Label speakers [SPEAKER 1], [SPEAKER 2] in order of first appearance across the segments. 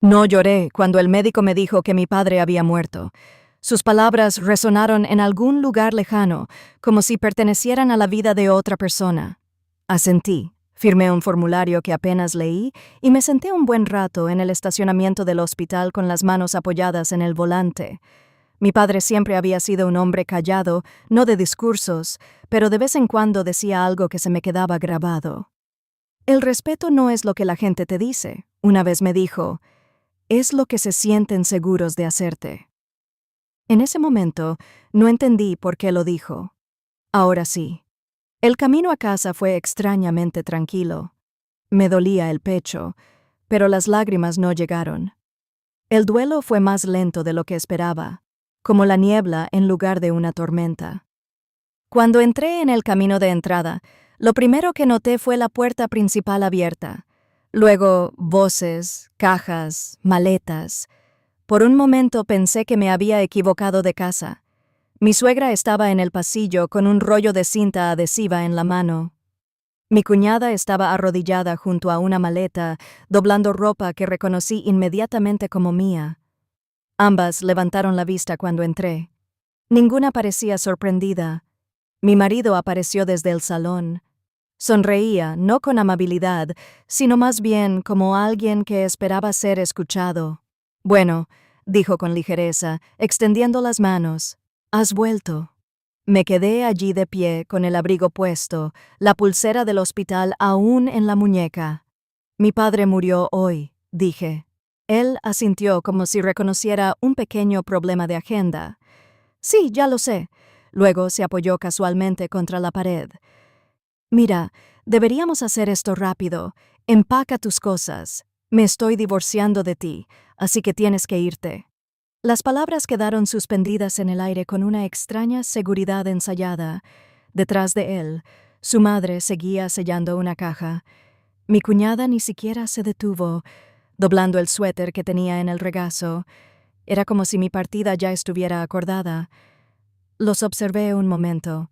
[SPEAKER 1] No lloré cuando el médico me dijo que mi padre había muerto. Sus palabras resonaron en algún lugar lejano, como si pertenecieran a la vida de otra persona. Asentí, firmé un formulario que apenas leí y me senté un buen rato en el estacionamiento del hospital con las manos apoyadas en el volante. Mi padre siempre había sido un hombre callado, no de discursos, pero de vez en cuando decía algo que se me quedaba grabado. El respeto no es lo que la gente te dice, una vez me dijo, es lo que se sienten seguros de hacerte. En ese momento, no entendí por qué lo dijo. Ahora sí. El camino a casa fue extrañamente tranquilo. Me dolía el pecho, pero las lágrimas no llegaron. El duelo fue más lento de lo que esperaba, como la niebla en lugar de una tormenta. Cuando entré en el camino de entrada, lo primero que noté fue la puerta principal abierta. Luego, voces, cajas, maletas. Por un momento pensé que me había equivocado de casa. Mi suegra estaba en el pasillo con un rollo de cinta adhesiva en la mano. Mi cuñada estaba arrodillada junto a una maleta, doblando ropa que reconocí inmediatamente como mía. Ambas levantaron la vista cuando entré. Ninguna parecía sorprendida. Mi marido apareció desde el salón. Sonreía, no con amabilidad, sino más bien como alguien que esperaba ser escuchado. «Bueno», dijo con ligereza, extendiendo las manos, «has vuelto». Me quedé allí de pie, con el abrigo puesto, la pulsera del hospital aún en la muñeca. «Mi padre murió hoy», dije. Él asintió como si reconociera un pequeño problema de agenda. «Sí, ya lo sé». Luego se apoyó casualmente contra la pared. «Mira, deberíamos hacer esto rápido. Empaca tus cosas. Me estoy divorciando de ti, así que tienes que irte». Las palabras quedaron suspendidas en el aire con una extraña seguridad ensayada. Detrás de él, su madre seguía sellando una caja. Mi cuñada ni siquiera se detuvo, doblando el suéter que tenía en el regazo. Era como si mi partida ya estuviera acordada. Los observé un momento.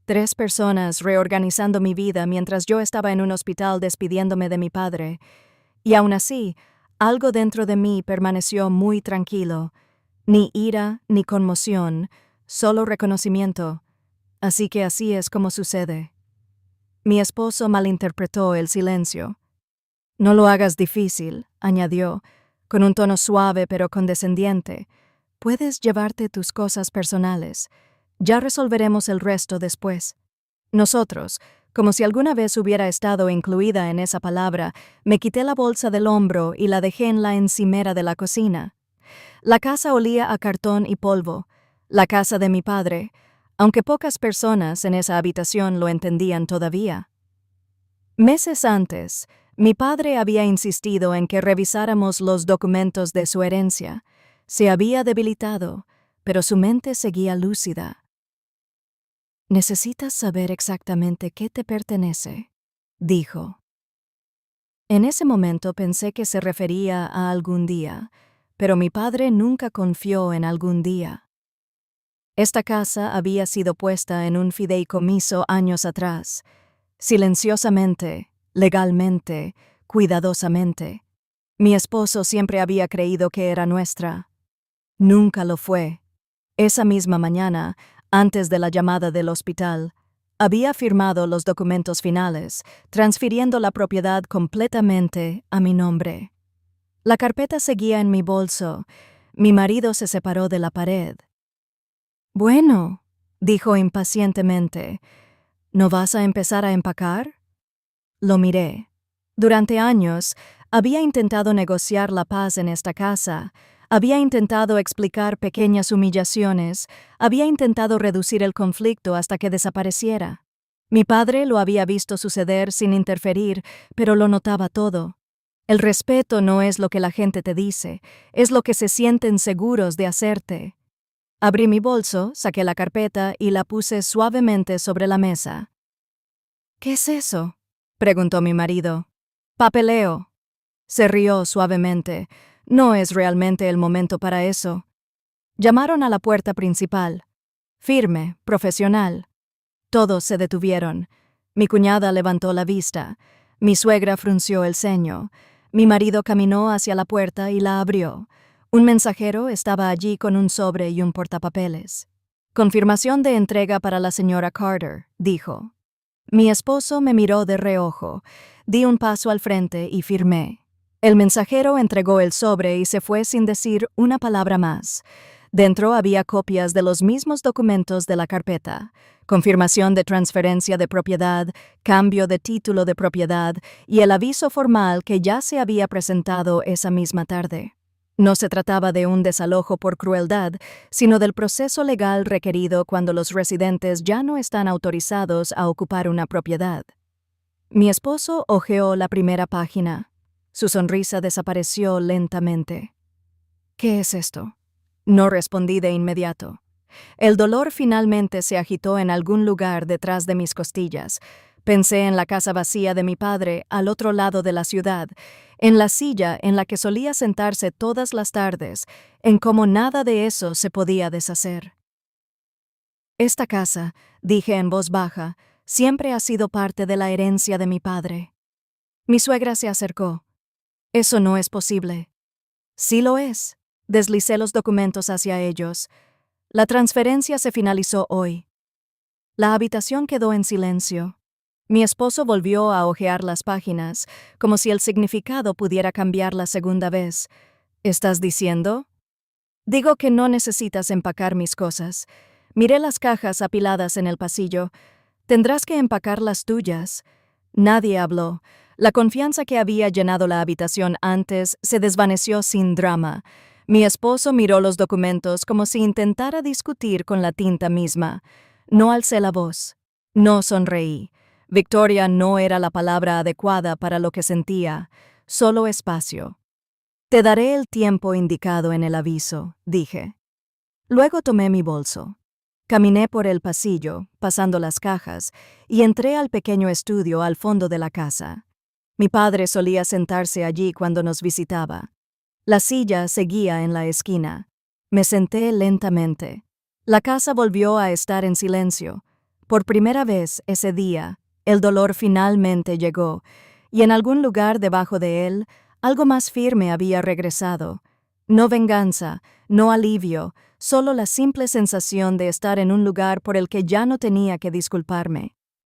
[SPEAKER 1] 3 personas reorganizando mi vida mientras yo estaba en un hospital despidiéndome de mi padre. Y aún así, algo dentro de mí permaneció muy tranquilo. Ni ira, ni conmoción, solo reconocimiento. Así que así es como sucede. Mi esposo malinterpretó el silencio. «No lo hagas difícil», añadió, con un tono suave pero condescendiente. «Puedes llevarte tus cosas personales. Ya resolveremos el resto después». Nosotros, como si alguna vez hubiera estado incluida en esa palabra, me quité la bolsa del hombro y la dejé en la encimera de la cocina. La casa olía a cartón y polvo, la casa de mi padre, aunque pocas personas en esa habitación lo entendían todavía. Meses antes, mi padre había insistido en que revisáramos los documentos de su herencia. Se había debilitado, pero su mente seguía lúcida. «Necesitas saber exactamente qué te pertenece», dijo. En ese momento pensé que se refería a algún día, pero mi padre nunca confió en algún día. Esta casa había sido puesta en un fideicomiso años atrás, silenciosamente, legalmente, cuidadosamente. Mi esposo siempre había creído que era nuestra. Nunca lo fue. Esa misma mañana, antes de la llamada del hospital, había firmado los documentos finales, transfiriendo la propiedad completamente a mi nombre. La carpeta seguía en mi bolso. Mi marido se separó de la pared. «Bueno», dijo impacientemente, «¿no vas a empezar a empacar?» Lo miré. Durante años, había intentado negociar la paz en esta casa. Había intentado explicar pequeñas humillaciones, había intentado reducir el conflicto hasta que desapareciera. Mi padre lo había visto suceder sin interferir, pero lo notaba todo. El respeto no es lo que la gente te dice, es lo que se sienten seguros de hacerte. Abrí mi bolso, saqué la carpeta y la puse suavemente sobre la mesa. «¿Qué es eso?», preguntó mi marido. «Papeleo». Se rió suavemente. «No es realmente el momento para eso». Llamaron a la puerta principal. Firme, profesional. Todos se detuvieron. Mi cuñada levantó la vista. Mi suegra frunció el ceño. Mi marido caminó hacia la puerta y la abrió. Un mensajero estaba allí con un sobre y un portapapeles. Confirmación de entrega para la señora Carter, dijo. Mi esposo me miró de reojo. Di un paso al frente y firmé. El mensajero entregó el sobre y se fue sin decir una palabra más. Dentro había copias de los mismos documentos de la carpeta: confirmación de transferencia de propiedad, cambio de título de propiedad y el aviso formal que ya se había presentado esa misma tarde. No se trataba de un desalojo por crueldad, sino del proceso legal requerido cuando los residentes ya no están autorizados a ocupar una propiedad. Mi esposo hojeó la primera página. Su sonrisa desapareció lentamente. ¿Qué es esto? No respondí de inmediato. El dolor finalmente se agitó en algún lugar detrás de mis costillas. Pensé en la casa vacía de mi padre al otro lado de la ciudad, en la silla en la que solía sentarse todas las tardes, en cómo nada de eso se podía deshacer. Esta casa, dije en voz baja, siempre ha sido parte de la herencia de mi padre. Mi suegra se acercó. Eso no es posible. Sí lo es. Deslicé los documentos hacia ellos. La transferencia se finalizó hoy. La habitación quedó en silencio. Mi esposo volvió a hojear las páginas, como si el significado pudiera cambiar la segunda vez. ¿Estás diciendo? Digo que no necesitas empacar mis cosas. Miré las cajas apiladas en el pasillo. Tendrás que empacar las tuyas. Nadie habló. La confianza que había llenado la habitación antes se desvaneció sin drama. Mi esposo miró los documentos como si intentara discutir con la tinta misma. No alcé la voz. No sonreí. Victoria no era la palabra adecuada para lo que sentía, solo espacio. Te daré el tiempo indicado en el aviso, dije. Luego tomé mi bolso. Caminé por el pasillo, pasando las cajas, y entré al pequeño estudio al fondo de la casa. Mi padre solía sentarse allí cuando nos visitaba. La silla seguía en la esquina. Me senté lentamente. La casa volvió a estar en silencio. Por primera vez ese día, el dolor finalmente llegó, y en algún lugar debajo de él, algo más firme había regresado. No venganza, no alivio, solo la simple sensación de estar en un lugar por el que ya no tenía que disculparme.